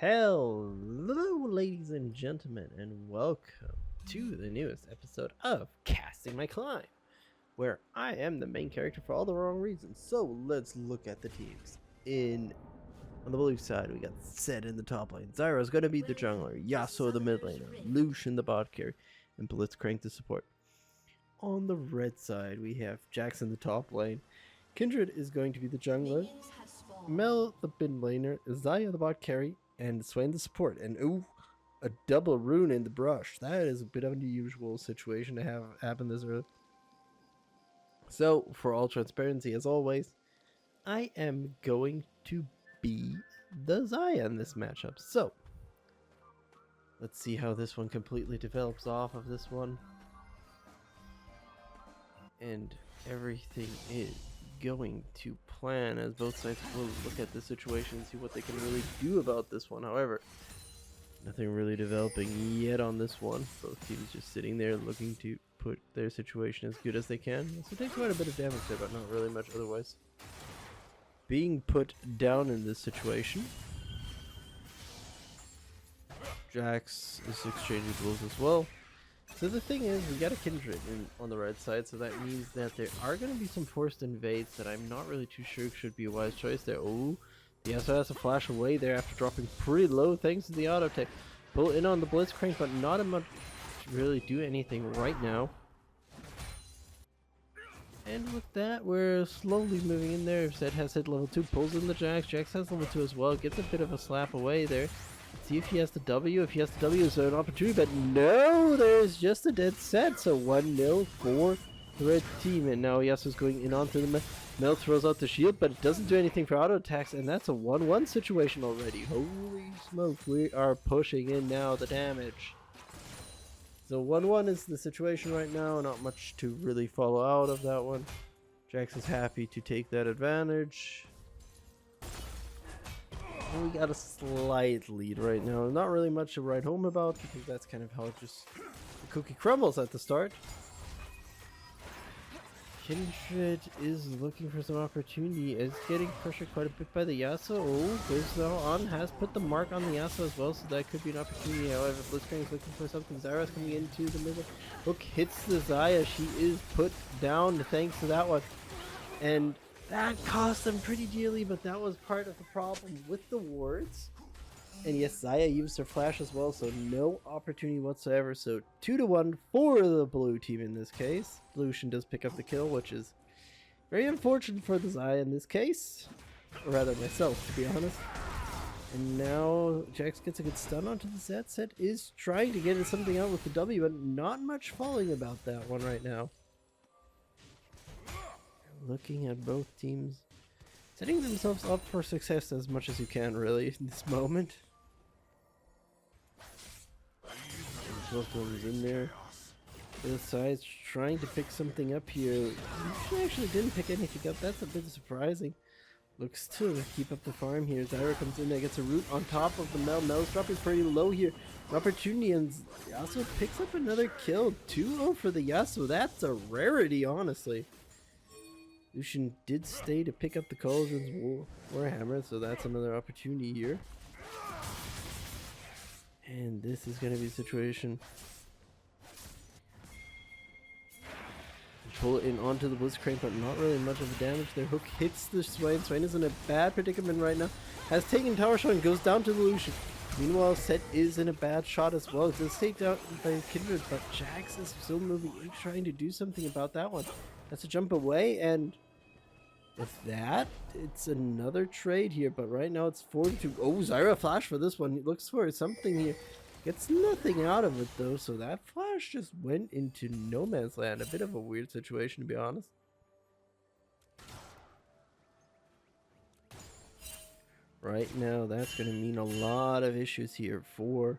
Hello, ladies and gentlemen, and welcome to the newest episode of Casting My Climb, where I am the main character for all the wrong reasons. So let's look at the teams. On the blue side, we got Zed in the top lane, Xayah's gonna be the jungler, Yasuo the mid laner, Lucian the bot carry, and Blitzcrank the support. On the red side, we have Jax in the top lane, Kindred is going to be the jungler, Mel the mid laner, Xayah the bot carry, and Swain the support. And ooh, a double rune in the brush. That is a bit of an unusual situation to have happen this early. So, for all transparency, as always, I am going to be the Xayah in this matchup. So, let's see how this one completely develops off of this one. And everything is going to plan as both sides will look at the situation and see what they can really do about this one. However, nothing really developing yet on this one. Both teams just sitting there looking to put their situation as good as they can. So take quite a bit of damage there, but not really much otherwise. Being put down in this situation, Jax is exchanging blows as well. So the thing is, we got a Kindred on the right side, so that means that there are going to be some forced invades that I'm not really too sure should be a wise choice there. Oh, the Yasuo has to flash away there after dropping pretty low thanks to the auto tech. Pull in on the Blitzcrank, but not a much to really do anything right now. And with that, we're slowly moving in there. Zed has hit level 2, pulls in the Jax. Jax has level 2 as well, gets a bit of a slap away there. See if he has the W. If he has the W, is there an opportunity? But no, there's just a dead set. So 1-0 for the red team. And now Yasuo's going in onto the Mel throws out the shield, but it doesn't do anything for auto attacks. And that's a 1-1 situation already. Holy smoke, we are pushing in now the damage. So 1-1 is the situation right now. Not much to really follow out of that one. Jax is happy to take that advantage. We got a slight lead right now. Not really much to write home about because that's kind of how it just the cookie crumbles at the start. Kindred is looking for some opportunity. Is getting pressured quite a bit by the Yasuo. Oh, there's no on. Has put the mark on the Yasuo as well, so that could be an opportunity. However, Blitzcrank is looking for something. Xayah's coming into the middle. Hook hits the Xayah. She is put down thanks to that one. And that cost them pretty dearly, but that was part of the problem with the wards. And yes, Xayah used her flash as well, so no opportunity whatsoever. So 2-1 for the blue team in this case. Lucian does pick up the kill, which is very unfortunate for the Xayah in this case. Or rather myself, to be honest. And now Jax gets a good stun onto the Zed. Zed is trying to get something out with the W, but not much falling about that one right now. Looking at both teams setting themselves up for success as much as you can, really, in this moment. Both ones in there. Both sides trying to pick something up here. She actually didn't pick anything up. That's a bit surprising. Looks to keep up the farm here. Xayah comes in there, gets a root on top of the Mel. Mel's dropping pretty low here. An opportunity, and Yasuo picks up another kill. 2-0 for the Yasuo. That's a rarity, honestly. Lucian did stay to pick up the Cauldron's Warhammer, so that's another opportunity here. And this is going to be a situation. Pull it in onto the Blitzcrank, but not really much of the damage there. Hook hits the Swain. Swain is in a bad predicament right now. Has taken tower shot and goes down to the Lucian. Meanwhile, Zed is in a bad shot as well. It does take down by Kindred, but Jax is still moving in, trying to do something about that one. That's a jump away, and with that, it's another trade here, but right now it's 4-2. Oh, Xayah flash for this one. He looks for something here. Gets nothing out of it, though, so that flash just went into no man's land. A bit of a weird situation, to be honest. Right now, that's going to mean a lot of issues here for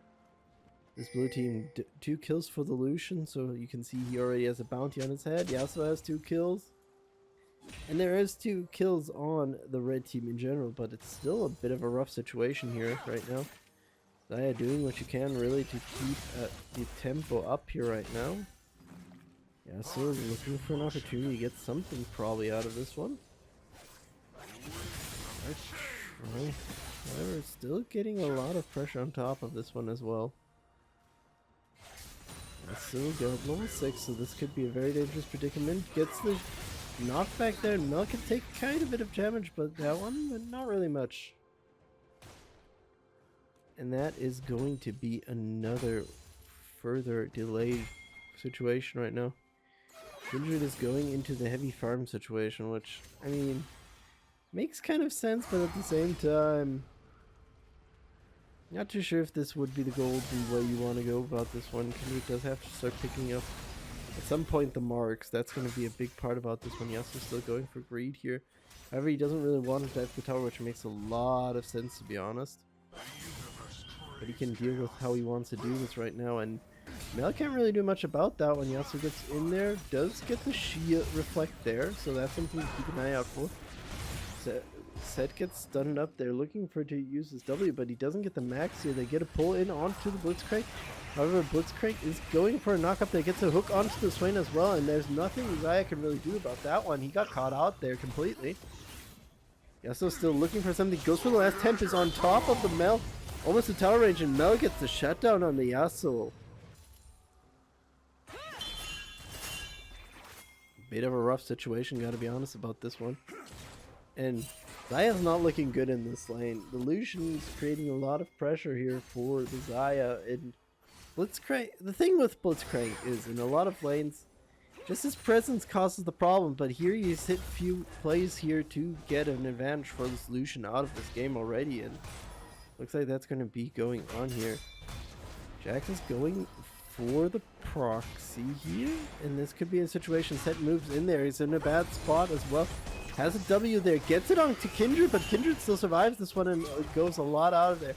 this blue team. 2 kills for the Lucian, so you can see he already has a bounty on his head. Yasuo has 2 kills. And there is 2 kills on the red team in general, but it's still a bit of a rough situation here right now. Xayah doing what you can really to keep the tempo up here right now. Yasuo is looking for an opportunity to get something probably out of this one. Let's try However, still getting a lot of pressure on top of this one as well. And still got level 6, so this could be a very dangerous predicament. Gets the knockback there. Mel can take kind of a bit of damage, but that one, but not really much. And that is going to be another further delay situation right now. Kindred is going into the heavy farm situation, which, I mean, makes kind of sense, but at the same time, not too sure if this would be the golden way you want to go about this one. Kindred does have to start picking up at some point the marks. That's going to be a big part about this one. Yasuo's still going for greed here. However, he doesn't really want to dive the tower, which makes a lot of sense, to be honest. But he can deal with how he wants to do this right now, and Mel can't really do much about that when Yasuo gets in there. Does get the shield reflect there, so that's something to keep an eye out for. Set gets stunned up there, looking for to use his W, but he doesn't get the max here. They get a pull in onto the Blitzcrank. However, Blitzcrank is going for a knockup that gets a hook onto the Swain as well, and there's nothing Xayah can really do about that one. He got caught out there completely. Yasuo's still looking for something. Goes for the last temp, is on top of the Mel. Almost to tower range, and Mel gets the shutdown on the Yasuo. Bit of a rough situation, gotta be honest about this one. And Xayah's not looking good in this lane. The Lucian's creating a lot of pressure here for the Xayah, and Blitzcrank. The thing with Blitzcrank is, in a lot of lanes, just his presence causes the problem, but here he's hit few plays here to get an advantage for this Lucian out of this game already, and looks like that's going to be going on here. Jax is going for the proxy here, and this could be a situation. Set moves in there. He's in a bad spot as well. Has a W there. Gets it on to Kindred, but Kindred still survives this one and goes a lot out of there.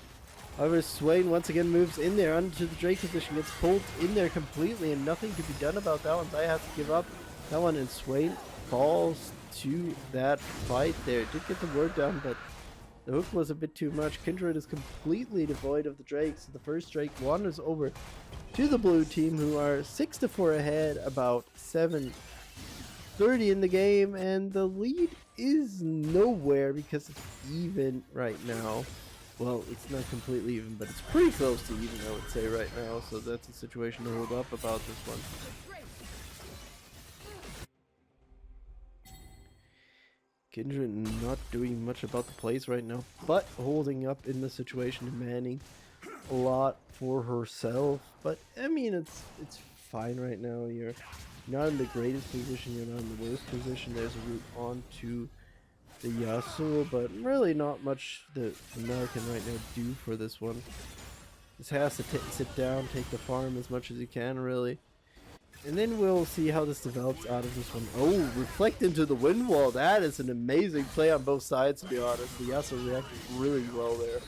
However, Swain once again moves in there onto the Drake position. Gets pulled in there completely, and nothing can be done about that one. Xayah has to give up that one, and Swain falls to that fight there. Did get the word down, but the hook was a bit too much. Kindred is completely devoid of the Drake, so the first Drake wanders over to the blue team, who are 6-4 ahead, about 7:30 in the game, and the lead is nowhere because it's even right now. Well, it's not completely even, but it's pretty close to even, I would say, right now, so that's a situation to hold up about this one. Kindred not doing much about the plays right now, but holding up in the situation, demanding a lot for herself. But I mean, it's fine right now. You're not in the greatest position, you're not in the worst position. There's a route onto the Yasuo, but really not much the American right now do for this one. Just has to sit down, take the farm as much as he can, really. And then we'll see how this develops out of this one. Oh, reflect into the wind wall. That is an amazing play on both sides, to be honest. The Yasuo reacted really well there.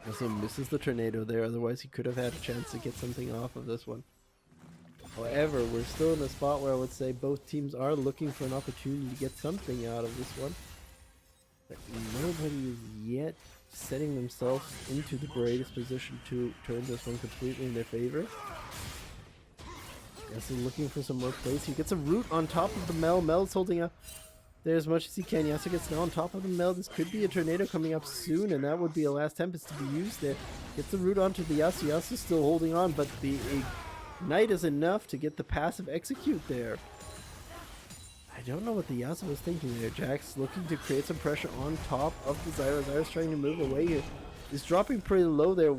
Also misses the tornado there, otherwise he could have had a chance to get something off of this one. However, we're still in a spot where I would say both teams are looking for an opportunity to get something out of this one. But nobody is yet setting themselves into the greatest position to turn this one completely in their favor. Yasuo looking for some more plays. He gets a root on top of the Mel. Mel's holding up there as much as he can. Yasuo gets now on top of the Mel. This could be a tornado coming up soon, and that would be a last Tempest to be used there. Gets the root onto the Yasuo. Yasuo's still holding on, but the Ignite is enough to get the passive execute there. I don't know what the Yasuo was thinking there. Jax looking to create some pressure on top of the Xayah. Xayah's trying to move away here. He's dropping pretty low there.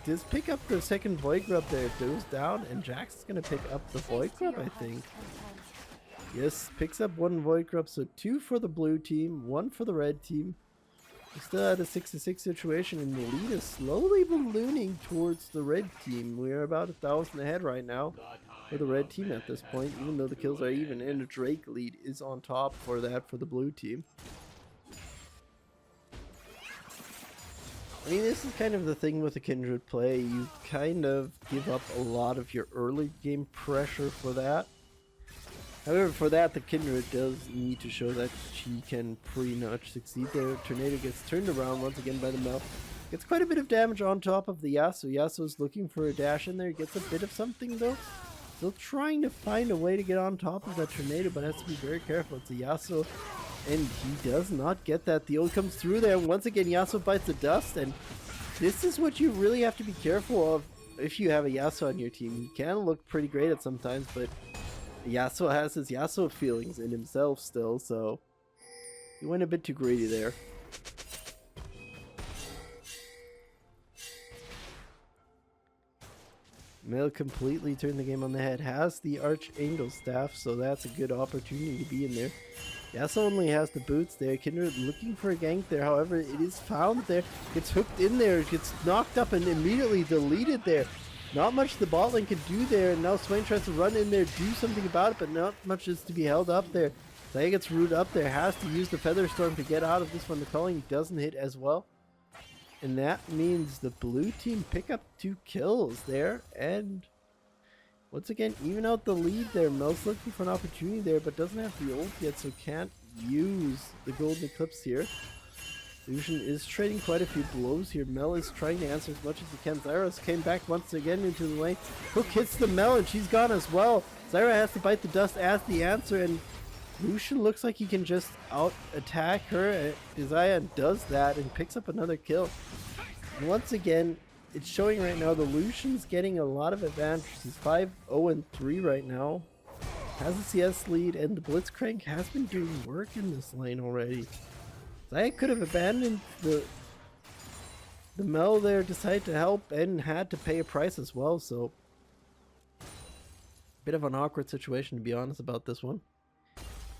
Does pick up the second Void Grub there. It goes down, and Jax is going to pick up the Void Grub, I think. Yes, picks up one Void Grub, so 2 for the blue team, 1 for the red team. We're still at a 6-6 situation, and the lead is slowly ballooning towards the red team. We're about 1,000 ahead right now for the red team at this point, even though the kills are even, and the Drake lead is on top for that for the blue team. I mean, this is kind of the thing with the Kindred play. You kind of give up a lot of your early game pressure for that. However, for that, the Kindred does need to show that she can pretty much succeed there. Tornado gets turned around once again by the Mel. Gets quite a bit of damage on top of the Yasuo. Yasuo's looking for a dash in there. Gets a bit of something though. Still trying to find a way to get on top of that tornado, but has to be very careful. It's a Yasuo And he does not get that. The ult comes through there. Once again, Yasuo bites the dust. And this is what you really have to be careful of if you have a Yasuo on your team. He can look pretty great at sometimes, but Yasuo has his Yasuo feelings in himself still. So he went a bit too greedy there. Mel completely turned the game on the head. Has the Archangel staff, so that's a good opportunity to be in there. Yasuo only has the boots there. Kindred looking for a gank there. However, it is found there. Gets hooked in there. Gets knocked up and immediately deleted there. Not much the bot lane can do there. And now Swain tries to run in there, do something about it, but not much is to be held up there. Xayah gets rooted up there. Has to use the Feather Storm to get out of this one. The calling doesn't hit as well. And that means the blue team pick up 2 kills there. And once again, even out the lead there. Mel's looking for an opportunity there, but doesn't have the ult yet, so can't use the Golden Eclipse here. Lucian is trading quite a few blows here. Mel is trying to answer as much as he can. Xayah came back once again into the lane. Hook hits the Mel and she's gone as well. Xayah has to bite the dust as the answer, and Lucian looks like he can just out attack her. Xayah does that and picks up another kill. And once again, it's showing right now the Lucian's getting a lot of advantage. He's 5-0-3 right now. Has a CS lead, and the Blitzcrank has been doing work in this lane already. Xayah could have abandoned the Mel there, decided to help, and had to pay a price as well, so bit of an awkward situation, to be honest, about this one.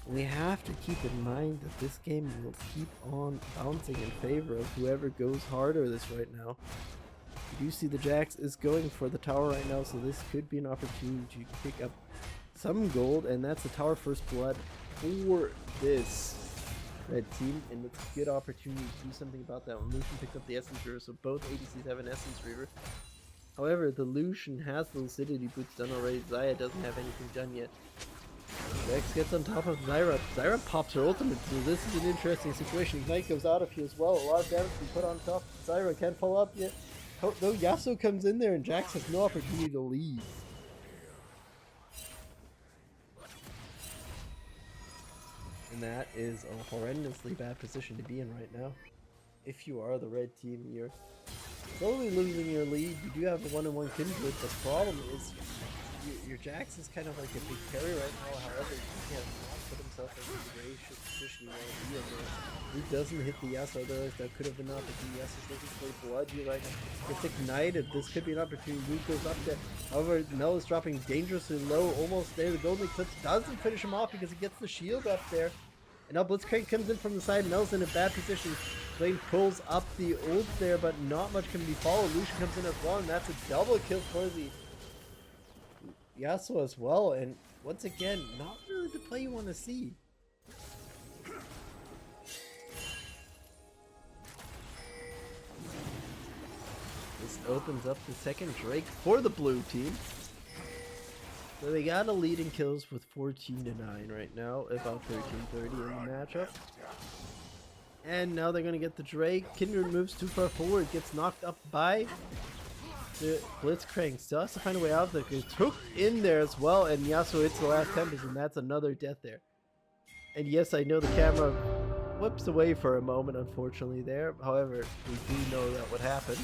We have to keep in mind that this game will keep on bouncing in favor of whoever goes harder this right now. You do see the Jax is going for the tower right now, so this could be an opportunity to pick up some gold, and that's the tower first blood for this red team, and it's a good opportunity to do something about that when Lucian picked up the Essence Reaver, so both ADCs have an Essence Reaver. However, the Lucian has the Lucidity boots done already. Xayah doesn't have anything done yet. Jax gets on top of Xayah. Xayah pops her ultimate, so this is an interesting situation. Ignite goes out of here as well. A lot of damage being put on top. Xayah can't follow up yet. Though Yasuo comes in there and Jax has no opportunity to leave. And that is a horrendously bad position to be in right now. If you are the red team, you're slowly losing your lead. You do have a 1-on-1 Kindred. The problem is your Jax is kind of like a big carry right now. However, he has not put himself in the gracious position you want to be in there. He doesn't hit the Yasuo, otherwise that could have been an opportunity. Yasuo's looking for blood here right now. It's ignited. This could be an opportunity. Root goes up there. However, Mel is dropping dangerously low, almost there. The Golden Eclipse doesn't finish him off because he gets the shield up there. And now Blitzcrank comes in from the side. Mel's in a bad position. Flame pulls up the ult there, but not much can be followed. Lucian comes in as well, and that's a double kill for the Yasuo as well. And once again, not really the play you want to see. This opens up the second Drake for the blue team. So they got a lead in kills with 14-9 right now, about 13-30 in the matchup. And now they're going to get the Drake. Kindred moves too far forward, gets knocked up by the Blitzcrank. Still has to find a way out there. Gets hooked in there as well, and Yasuo hits the last Tempest, and that's another death there. And yes, I know the camera whips away for a moment, unfortunately, there. However, we do know that would happen.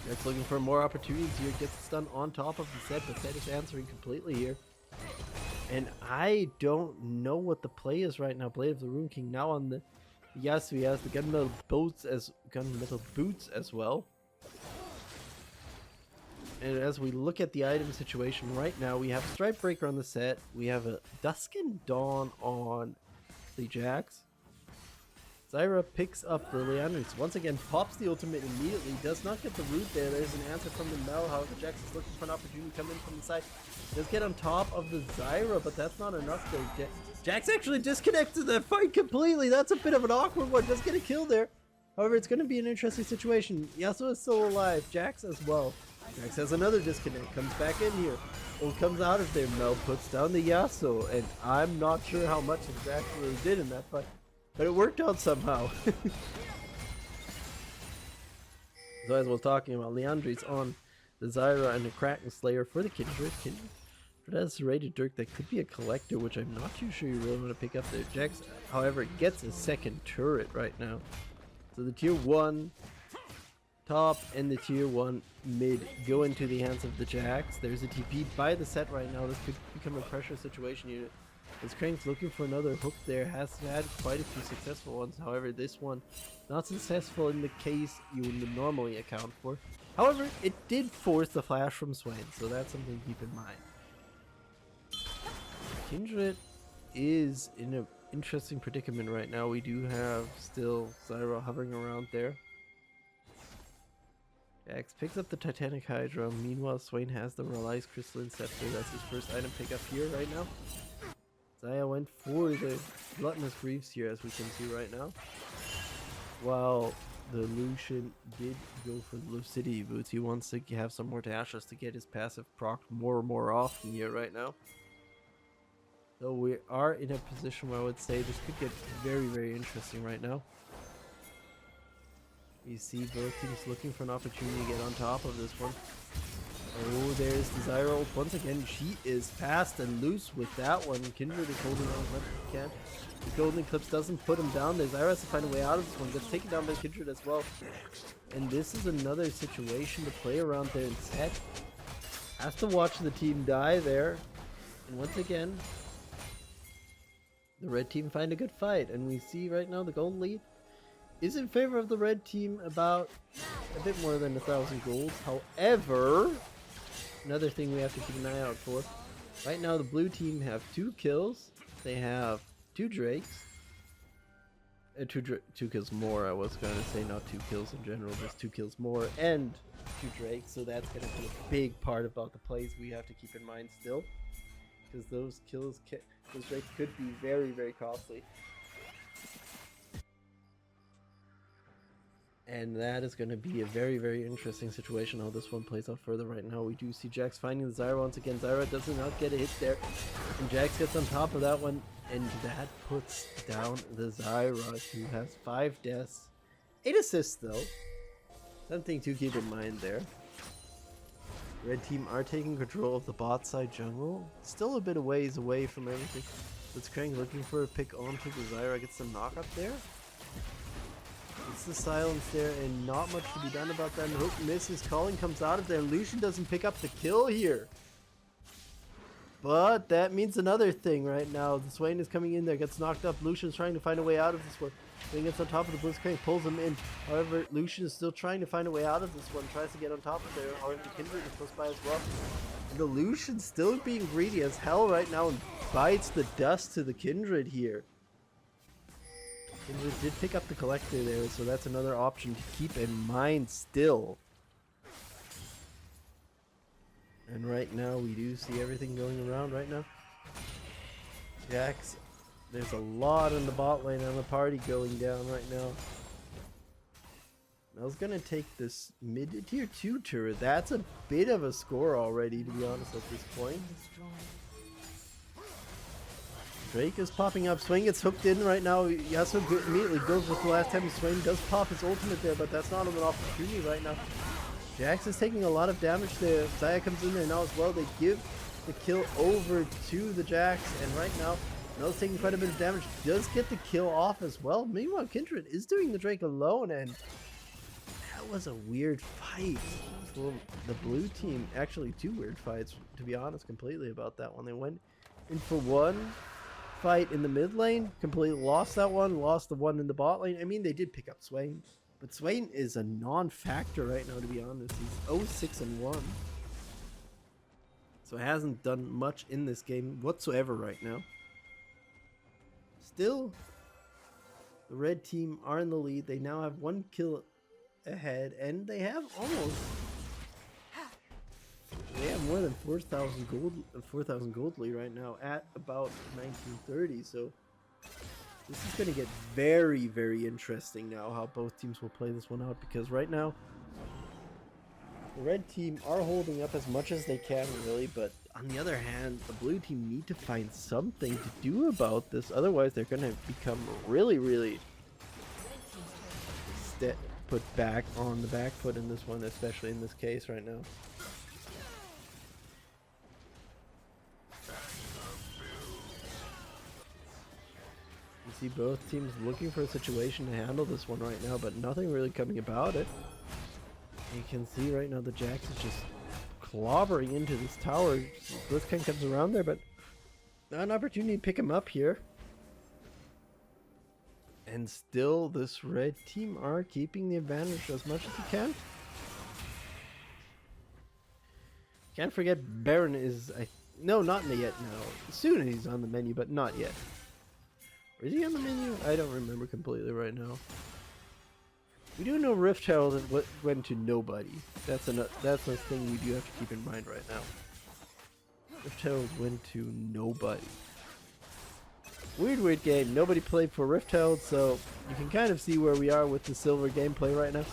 Jax looking for more opportunities here, gets stunned on top of the set, but set is answering completely here. And I don't know what the play is right now. Blade of the Rune King now on the Yasuo. He has the gunmetal boots as well. And as we look at the item situation right now, we have Stripe Breaker on the set. We have a Dusk and Dawn on the Jax. Xayah picks up the Leandris. Once again, pops the ultimate immediately. Does not get the root there. There's an answer from the Mel. However, Jax is looking for an opportunity to come in from the side. Does get on top of the Xayah, but that's not enough there. Jax actually disconnected that fight completely. That's a bit of an awkward one. Does get a kill there. However, it's going to be an interesting situation. Yasuo is still alive. Jax as well. Jax has another disconnect. Comes back in here. Ult comes out of there. Mel puts down the Yasuo. And I'm not sure how much it actually did in that fight. But it worked out somehow. So as we're talking about, Leandri's on the Xayah and the Kraken Slayer for the Kindred. Kindred But as a rated Dirk, that could be a collector, which I'm not too sure you really want to pick up there. Jax, however, gets a second turret right now. So the tier 1 top and the tier 1 mid go into the hands of the Jax. There's a TP by the set right now. This could become a pressure situation unit. As Crank's looking for another hook there, has had quite a few successful ones. However, this one not successful in the case you would normally account for. However, it did force the flash from Swain, so that's something to keep in mind. Kindred is in an interesting predicament right now. We do have still Xayah hovering around there. Jax picks up the Titanic Hydra. Meanwhile, Swain has the Relies Crystalline Scepter. That's his first item pickup here right now. Xayah went for the Gluttonous Griefs here, as we can see right now. While the Lucian did go for the Lucidity Boots. He wants to have some more dashes to get his passive proc more and more often here right now. So we are in a position where I would say this could get very, very interesting right now. You see both teams looking for an opportunity to get on top of this one. Oh, there's the Xayah ult once again. She is fast and loose with that one. Kindred is holding on as much as he can. The Golden Eclipse doesn't put him down. There's Xayah has to find a way out of this one. Gets taken down by Kindred as well. And this is another situation to play around there in set. Has to watch the team die there. And once again, the red team find a good fight. And we see right now the gold lead is in favor of the red team about a bit more than 1,000 golds. However, another thing we have to keep an eye out for. Right now the blue team have 2 kills. They have 2 Drakes. Two kills more, I was going to say, not 2 kills in general, just 2 kills more and 2 Drakes. So that's going to be a big part about the plays we have to keep in mind still. Because those kills, those Drakes could be very, very costly. And that is going to be a very, very interesting situation how this one plays out further right now. We do see Jax finding the Xayah once again. Xayah does not get a hit there. And Jax gets on top of that one. And that puts down the Xayah, who has 5 deaths. 8 assists though. Something to keep in mind there. Red team are taking control of the bot side jungle. Still a bit of ways away from everything. Blitzcrank looking for a pick onto the Xayah. Gets some knock up there. It's the silence there and not much to be done about that. Hook misses. Calling comes out of there. Lucian doesn't pick up the kill here. But that means another thing right now. The Swain is coming in there, gets knocked up. Lucian's trying to find a way out of this one. Then gets on top of the Blitzcrank, pulls him in. However, Lucian is still trying to find a way out of this one. Tries to get on top of there. However, Kindred is close by as well. And the Lucian still being greedy as hell right now and bites the dust to the Kindred here. Kindred did pick up the collector there, so that's another option to keep in mind still. And right now we do see everything going around right now. Jax, there's a lot in the bot lane and the party going down right now. I was gonna take this mid to tier 2 turret. That's a bit of a score already, to be honest, at this point. Drake is popping up. Swain gets hooked in right now. Yasuo immediately goes with the last time. Swain does pop his ultimate there, but that's not an opportunity right now. Jax is taking a lot of damage there. Xayah comes in there now as well. They give the kill over to the Jax, and right now, Mel's taking quite a bit of damage. Does get the kill off as well. Meanwhile, Kindred is doing the Drake alone, and that was a weird fight for the blue team. Actually, 2 weird fights, to be honest, completely about that one. They went in for one fight in the mid lane, completely lost that one, lost the one in the bot lane. I mean, they did pick up Swain, but Swain is a non-factor right now, to be honest. He's 0-6-1, so hasn't done much in this game whatsoever right now. Still, the red team are in the lead. They now have 1 kill ahead, and they have almost, they have more than 4,000 gold lead right now at about 1930. So this is going to get very, very interesting now how both teams will play this one out, because right now the red team are holding up as much as they can, really, but on the other hand, the blue team need to find something to do about this. Otherwise, they're going to become really, really put back on the back foot in this one, especially in this case right now. See both teams looking for a situation to handle this one right now, but nothing really coming about it. You can see right now the Jax is just clobbering into this tower. Blitzcrank comes around there, but not an opportunity to pick him up here. And still, this red team are keeping the advantage as much as you can. Can't forget Baron is... no, not yet, no. Soon he's on the menu, but not yet. Or is he on the menu? I don't remember completely right now. We do know Rift Herald went to nobody. That's a thing we do have to keep in mind right now. Rift Herald went to nobody. Weird game. Nobody played for Rift Herald, so you can kind of see where we are with the silver gameplay right now.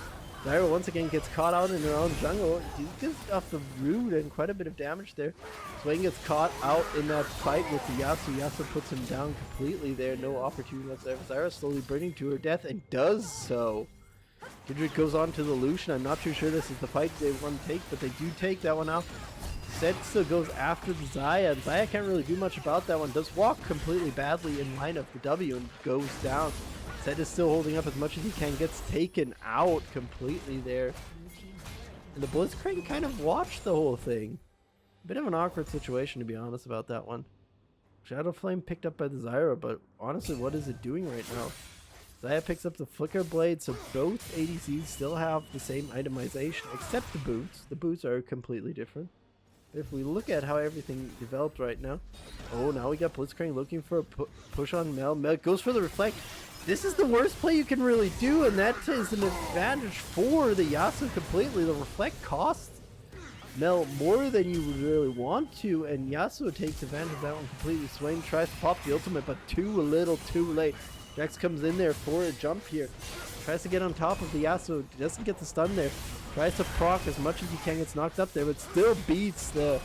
Xayah once again gets caught out in her own jungle. He gets off the root and quite a bit of damage there. Swain gets caught out in that fight with the Yasuo. Yasuo puts him down completely there. No opportunity whatsoever. Xayah slowly burning to her death and does so. Kindred goes on to the Lucian. I'm not too sure this is the fight they want to take, but they do take that one out. Zed still goes after the Xayah, and Xayah can't really do much about that one. Does walk completely badly in line of the W and goes down. Zed is still holding up as much as he can, gets taken out completely there. And the Blitzcrank kind of watched the whole thing. Bit of an awkward situation, to be honest, about that one. Shadow Flame picked up by the Xayah, but honestly, what is it doing right now? Xayah picks up the Flicker Blade, so both ADCs still have the same itemization, except the boots. The boots are completely different. If we look at how everything developed right now, oh, now we got Blitzcrank looking for a push on Mel. Mel goes for the Reflect. This is the worst play you can really do, and that is an advantage for the Yasuo completely. The Reflect costs Mel more than you would really want to, and Yasuo takes advantage of that one completely. Swain tries to pop the ultimate, but too little, too late. Jax comes in there for a jump here. Tries to get on top of the Yasuo. Doesn't get the stun there. Tries to proc as much as he can. Gets knocked up there, but still beats the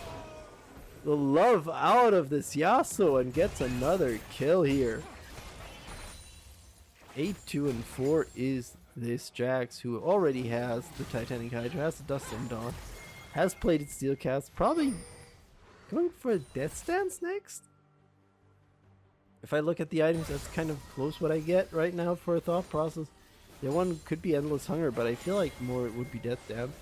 love out of this Yasuo and gets another kill here. 8-2-4 is this Jax, who already has the Titanic Hydra, has the Dust and Dawn, has plated Steel Cast, probably going for a Death Stance next? If I look at the items, that's kind of close what I get right now for a thought process. The one could be Endless Hunger, but I feel like more it would be Death Dance.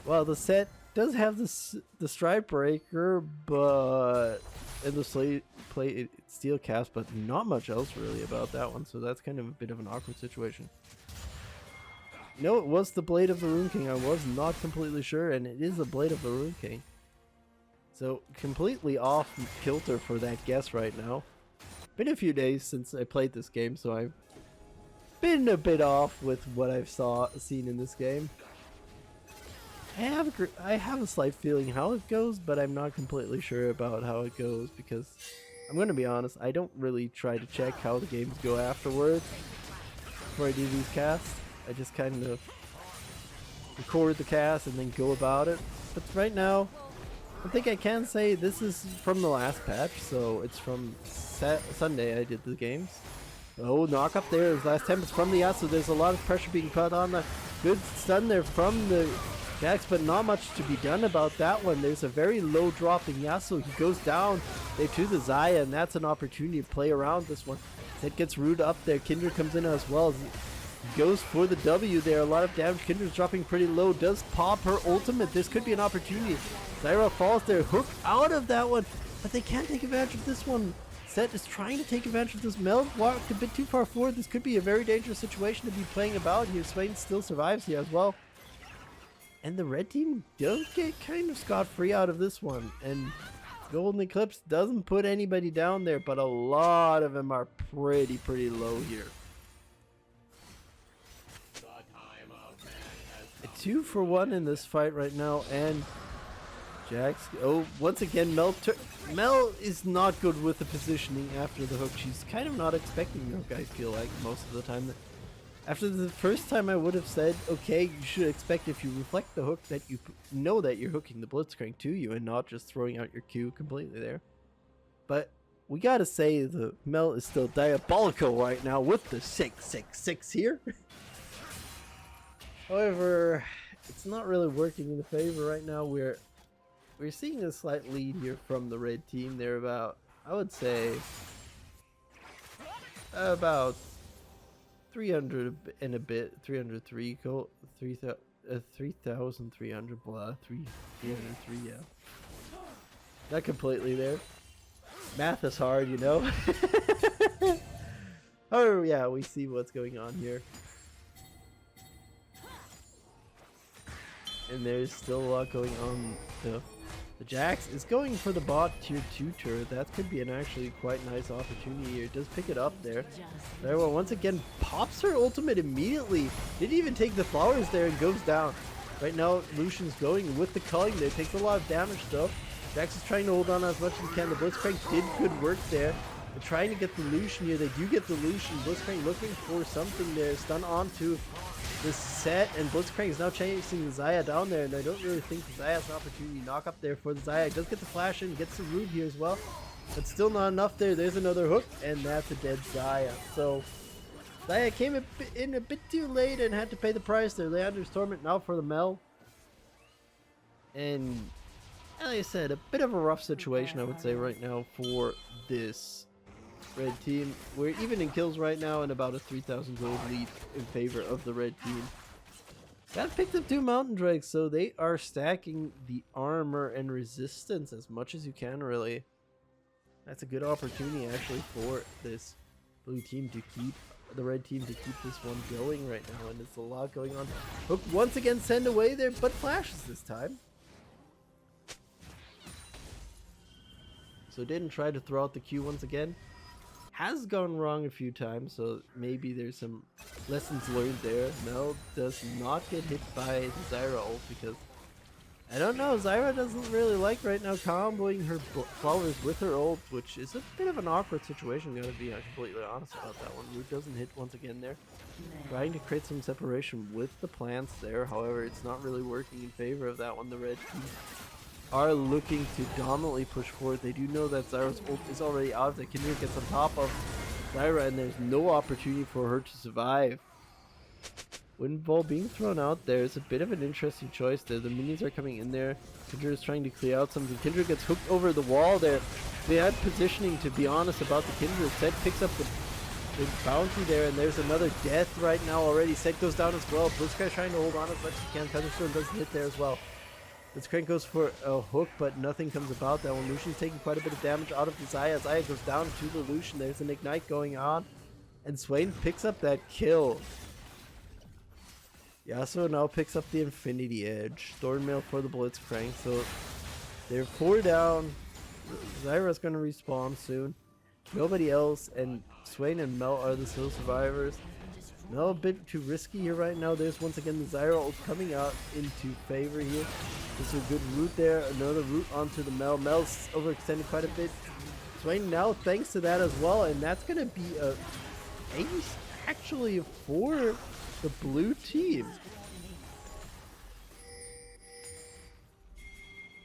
Well, the set does have the Stride Breaker, but and the play Steel Cast, but not much else really about that one. So that's kind of a bit of an awkward situation. No, it was the Blade of the Rune King. I was not completely sure, and it is the Blade of the Rune King. So completely off kilter for that guess right now. Been a few days since I played this game, so I've been a bit off with what I've seen in this game. I have a slight feeling how it goes, but I'm not completely sure about how it goes because I'm going to be honest, I don't really try to check how the games go afterwards before I do these casts. I just kind of record the cast and then go about it. But right now, I think I can say this is from the last patch, so it's from Sunday I did the games. Oh, knock up there is last time. It's from the Yasuo. There's a lot of pressure being put on the good stun there from the Jax, but not much to be done about that one. There's a very low dropping Yasuo. He goes down there to the Xayah, and that's an opportunity to play around this one. Zed gets rooted up there. Kindred comes in as well. He goes for the W there. A lot of damage. Kindred's dropping pretty low. Does pop her ultimate. This could be an opportunity. Xayah falls there. Hook out of that one, but they can't take advantage of this one. Zed is trying to take advantage of this. Mel walked a bit too far forward. This could be a very dangerous situation to be playing about here. Swain still survives here as well. And the red team does get kind of scot-free out of this one. And Golden Eclipse doesn't put anybody down there, but a lot of them are pretty low here. A 2-for-1 in this fight right now, and Jax, oh, once again, Mel is not good with the positioning after the hook. She's kind of not expecting the hook, I feel like, most of the time. After the first time I would have said, okay, you should expect if you reflect the hook that you know that you're hooking the Blitzcrank to you and not just throwing out your Q completely there. But we gotta say the Mel is still diabolical right now with the 666 here. However, it's not really working in the favor right now. We're seeing a slight lead here from the red team. They're about, I would say, about 300 and a bit, 303 gold, 3,300 blah, 303, yeah. Not completely there. Math is hard, you know? Oh yeah, we see what's going on here. And there's still a lot going on. The Jax is going for the bot tier 2 turret. That could be an actually quite nice opportunity here. It does pick it up there. Xayah once again pops her ultimate immediately. Didn't even take the flowers there and goes down. Right now, Lucian's going with the culling there. Takes a lot of damage though. Jax is trying to hold on as much as he can. The Blitzcrank did good work there. They're trying to get the Lucian here. They do get the Lucian. Blitzcrank looking for something there. Stun onto this set, and Blitzcrank is now chasing the Xayah down there, and I don't really think the Xayah has an opportunity to knock up there for the Xayah. Does get the flash in, gets the root here as well, but still not enough there. There's another hook, and that's a dead Xayah. So Xayah came in a bit too late and had to pay the price there. Leander's Torment now for the Mel. And like I said, a bit of a rough situation, I would say, right now for this red team. We're even in kills right now and about a 3,000 gold lead in favor of the red team. Got picked up 2 mountain drakes, so they are stacking the armor and resistance as much as you can, really. That's a good opportunity actually for this blue team to keep the red team to keep this one going right now, and it's a lot going on. Hook once again send away there, but flashes this time. So didn't try to throw out the Q once again. Has gone wrong a few times, so maybe there's some lessons learned there. Mel does not get hit by the Xayah ult because, I don't know, Xayah doesn't really like right now comboing her flowers with her ult, which is a bit of an awkward situation, gotta be completely honest about that one. Root doesn't hit once again there. Trying to create some separation with the plants there, however it's not really working in favor of that one. The red team are looking to dominantly push forward. They do know that Xayah's ult is already out. The Kindred gets on top of Xayah, and there's no opportunity for her to survive. Wind Ball being thrown out there is a bit of an interesting choice there. The minions are coming in there. Kindred is trying to clear out something. Kindred gets hooked over the wall there. They had positioning, to be honest, about the Kindred. Set picks up the bounty there, and there's another death right now already. Set goes down as well. Blitzcrank trying to hold on as much as he can. Thunderstorm doesn't hit there as well. Blitzcrank goes for a hook, but nothing comes about that one. Lucian's taking quite a bit of damage out of the Xayah. Xayah goes down to the Lucian. There's an ignite going on, and Swain picks up that kill. Yasuo now picks up the Infinity Edge. Thornmail for the Blitzcrank, so they're 4 down. Xayah's going to respawn soon. Nobody else, and Swain and Mel are the sole survivors. Mel a bit too risky here right now. There's once again the Xayah ult coming out into favor here. There's a good root there. Another root onto the Mel. Mel's overextended quite a bit. Swain now thanks to that as well, and that's going to be a ace actually for the blue team.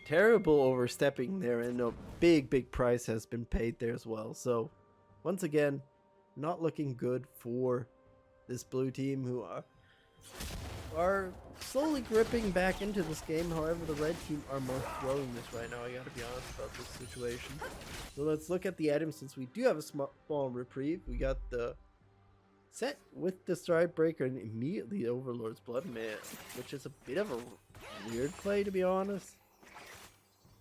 Terrible overstepping there, and a big price has been paid there as well. So once again, not looking good for this blue team, who are slowly gripping back into this game. However, the red team are more throwing this right now. I gotta be honest about this situation. So let's look at the items, since we do have a small reprieve. We got the set with the Stride Breaker and immediately Overlord's Blood Man, which is a bit of a weird play, to be honest.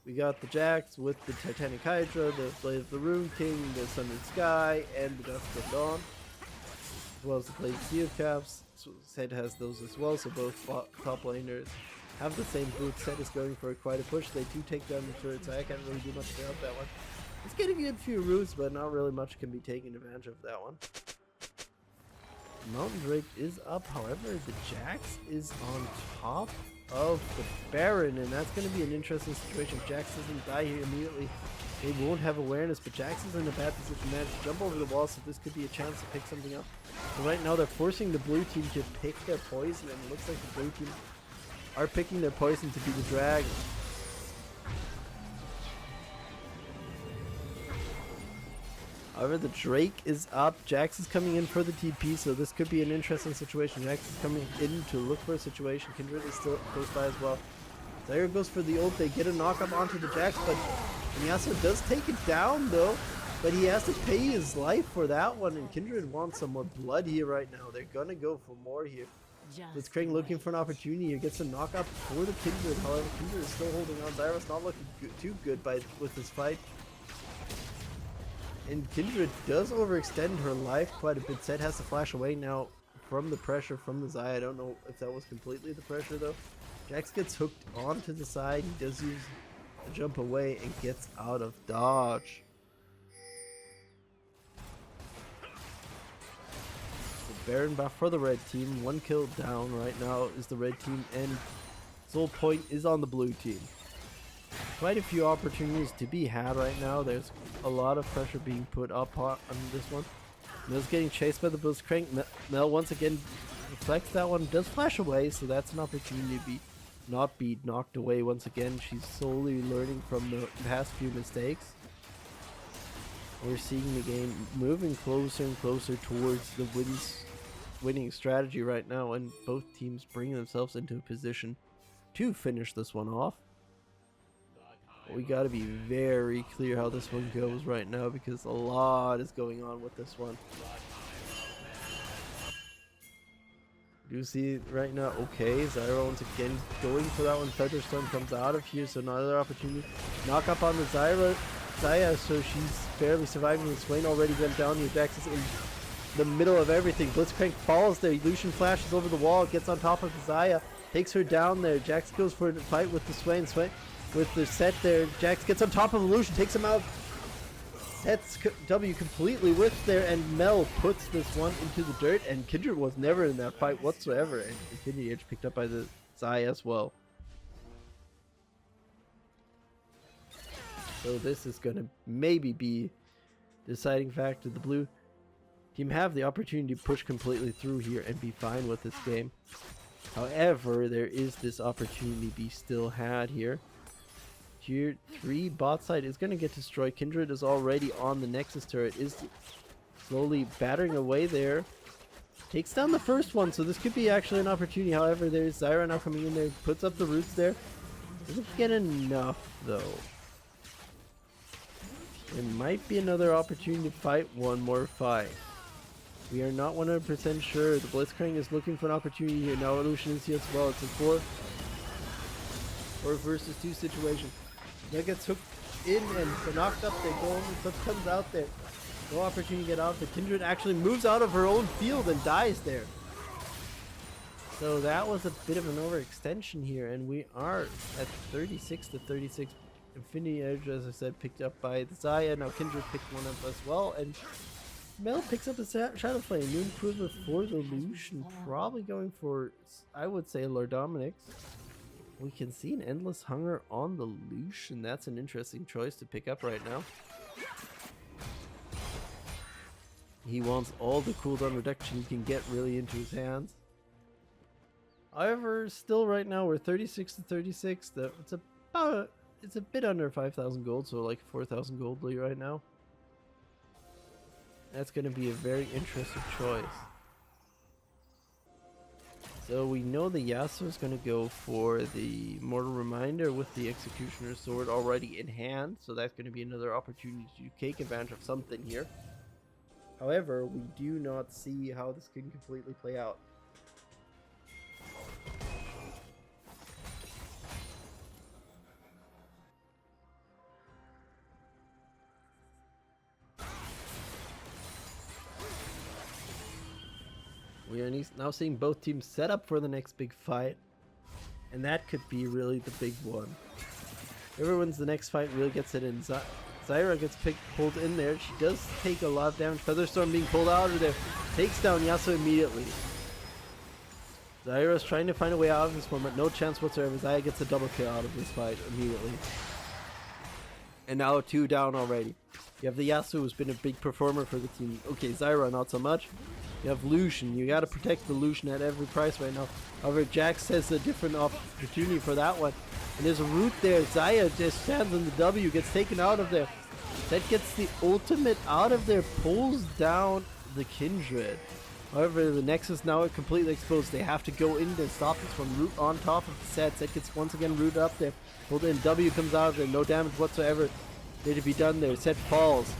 We got the Jax with the Titanic Hydra, the Blade of the Rune King, the Sundered Sky, and the Dusk of Dawn, as well as the Blade Steel Caps. Set has those as well, so both top laners have the same boot. Set is going for quite a push. They do take down the turret, so I can't really do much about that one. It's getting a few roots, but not really much can be taken advantage of that one. Mountain Drake is up, however, the Jax is on top of the Baron, and that's going to be an interesting situation. If Jax doesn't die here immediately, they won't have awareness, but Jax is in a bad position. Managed to jump over the wall, so this could be a chance to pick something up. So right now they're forcing the blue team to pick their poison, and it looks like the blue team are picking their poison to be the dragon. However, the Drake is up. Jax is coming in for the TP, so this could be an interesting situation. Jax is coming in to look for a situation. Kindred is still close by as well. Xayah goes for the ult. They get a knock up onto the Jax, but Yasuo does take it down, though. But he has to pay his life for that one, and Kindred wants some more blood here right now. They're gonna go for more here. Blitzcrank looking for an opportunity here, gets a knockout for the Kindred. However, Kindred is still holding on. Xayah's not looking too good with this fight. And Kindred does overextend her life quite a bit. Zed has to flash away now from the pressure from the Xayah. I don't know if that was completely the pressure though. Jax gets hooked onto the side. He does use a jump away and gets out of dodge. Baron buff for the red team. 1 kill down right now is the red team, and Soul Point is on the blue team. Quite a few opportunities to be had right now. There's a lot of pressure being put up on this one. Mel's getting chased by the Blitzcrank. Mel once again reflects that one, does flash away, so that's an opportunity to not be knocked away once again. She's slowly learning from the past few mistakes. We're seeing the game moving closer and closer towards the winning strategy right now, and both teams bringing themselves into a position to finish this one off. But we got to be very clear how this one goes right now, because a lot is going on with this one. You see right now, okay, Xayah once again going for that one. Featherstorm comes out of here, so another opportunity. Knock up on the Xayah, so she's barely surviving. The Swain already went down here. Jax is in the middle of everything. Blitzcrank falls there. Lucian flashes over the wall, gets on top of the Xayah, takes her down there. Jax goes for a fight with the Swain. Swain with the set there. Jax gets on top of Lucian, takes him out. Sets W completely with there, and Mel puts this one into the dirt, and Kindred was never in that fight whatsoever, and Infinity Edge picked up by the Xayah as well. So this is going to maybe be the deciding factor. The blue team have the opportunity to push completely through here and be fine with this game. However, there is this opportunity to be still had here. Tier 3 bot side is going to get destroyed. Kindred is already on the Nexus turret, is slowly battering away there. Takes down the first one, so this could be actually an opportunity. However, there's Xayah now coming in there, puts up the roots there. Doesn't get enough though. There might be another opportunity to fight one more fight. We are not 100% sure. The Blitzcrank is looking for an opportunity here. Now Lucian is here as well. It's a 4 versus 2 situation. That gets hooked in and knocked up there. Golden Eclipse comes out there. No opportunity to get out. The Kindred actually moves out of her own field and dies there. So that was a bit of an overextension here, and we are at 36 to 36. Infinity Edge, as I said, picked up by the Xayah. Now Kindred picked one up as well, and Mel picks up a Shadow Flame. New improvement for the Lucian, probably going for, I would say, Lord Dominic's. We can see an Endless Hunger on the Lucian. That's an interesting choice to pick up right now. He wants all the cooldown reduction he can get really into his hands. However, still right now we're 36 to 36. It's a bit under 5,000 gold, so like 4,000 gold lead right now. That's going to be a very interesting choice. So we know the Yasuo is going to go for the Mortal Reminder with the Executioner's Sword already in hand, so that's going to be another opportunity to take advantage of something here. However, we do not see how this can completely play out. We are now seeing both teams set up for the next big fight, and that could be really the big one. Whoever wins the next fight really gets it in. Xayah gets pulled in there. She does take a lot of damage. Featherstorm being pulled out of there takes down Yasuo immediately. Xayah is trying to find a way out of this one, but no chance whatsoever. Xayah gets a double kill out of this fight immediately. And now 2 down already. You have the Yasuo, who's been a big performer for the team. Okay, Xayah not so much. You have Lucian. You gotta protect the Lucian at every price right now. However, Jax has a different opportunity for that one. And there's a root there. Xayah just stands on the W, gets taken out of there. That gets the ultimate out of there, pulls down the Kindred. However, the Nexus now are completely exposed. They have to go in to stop this from root on top of the set. Set gets once again rooted up there. Pulled in, W comes out of there, no damage whatsoever there to be done there. Set falls.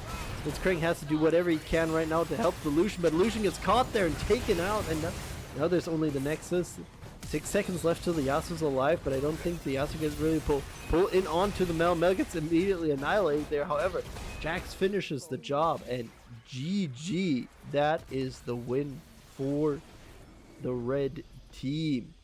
Blitzcrank has to do whatever he can right now to help the Lucian, but Lucian gets caught there and taken out, and now there's only the Nexus. 6 seconds left till the Yasuo's alive, but I don't think the Yasuo gets really pull in onto the Mel. Mel gets immediately annihilated there. However, Jax finishes the job, and GG. That is the win for the red team.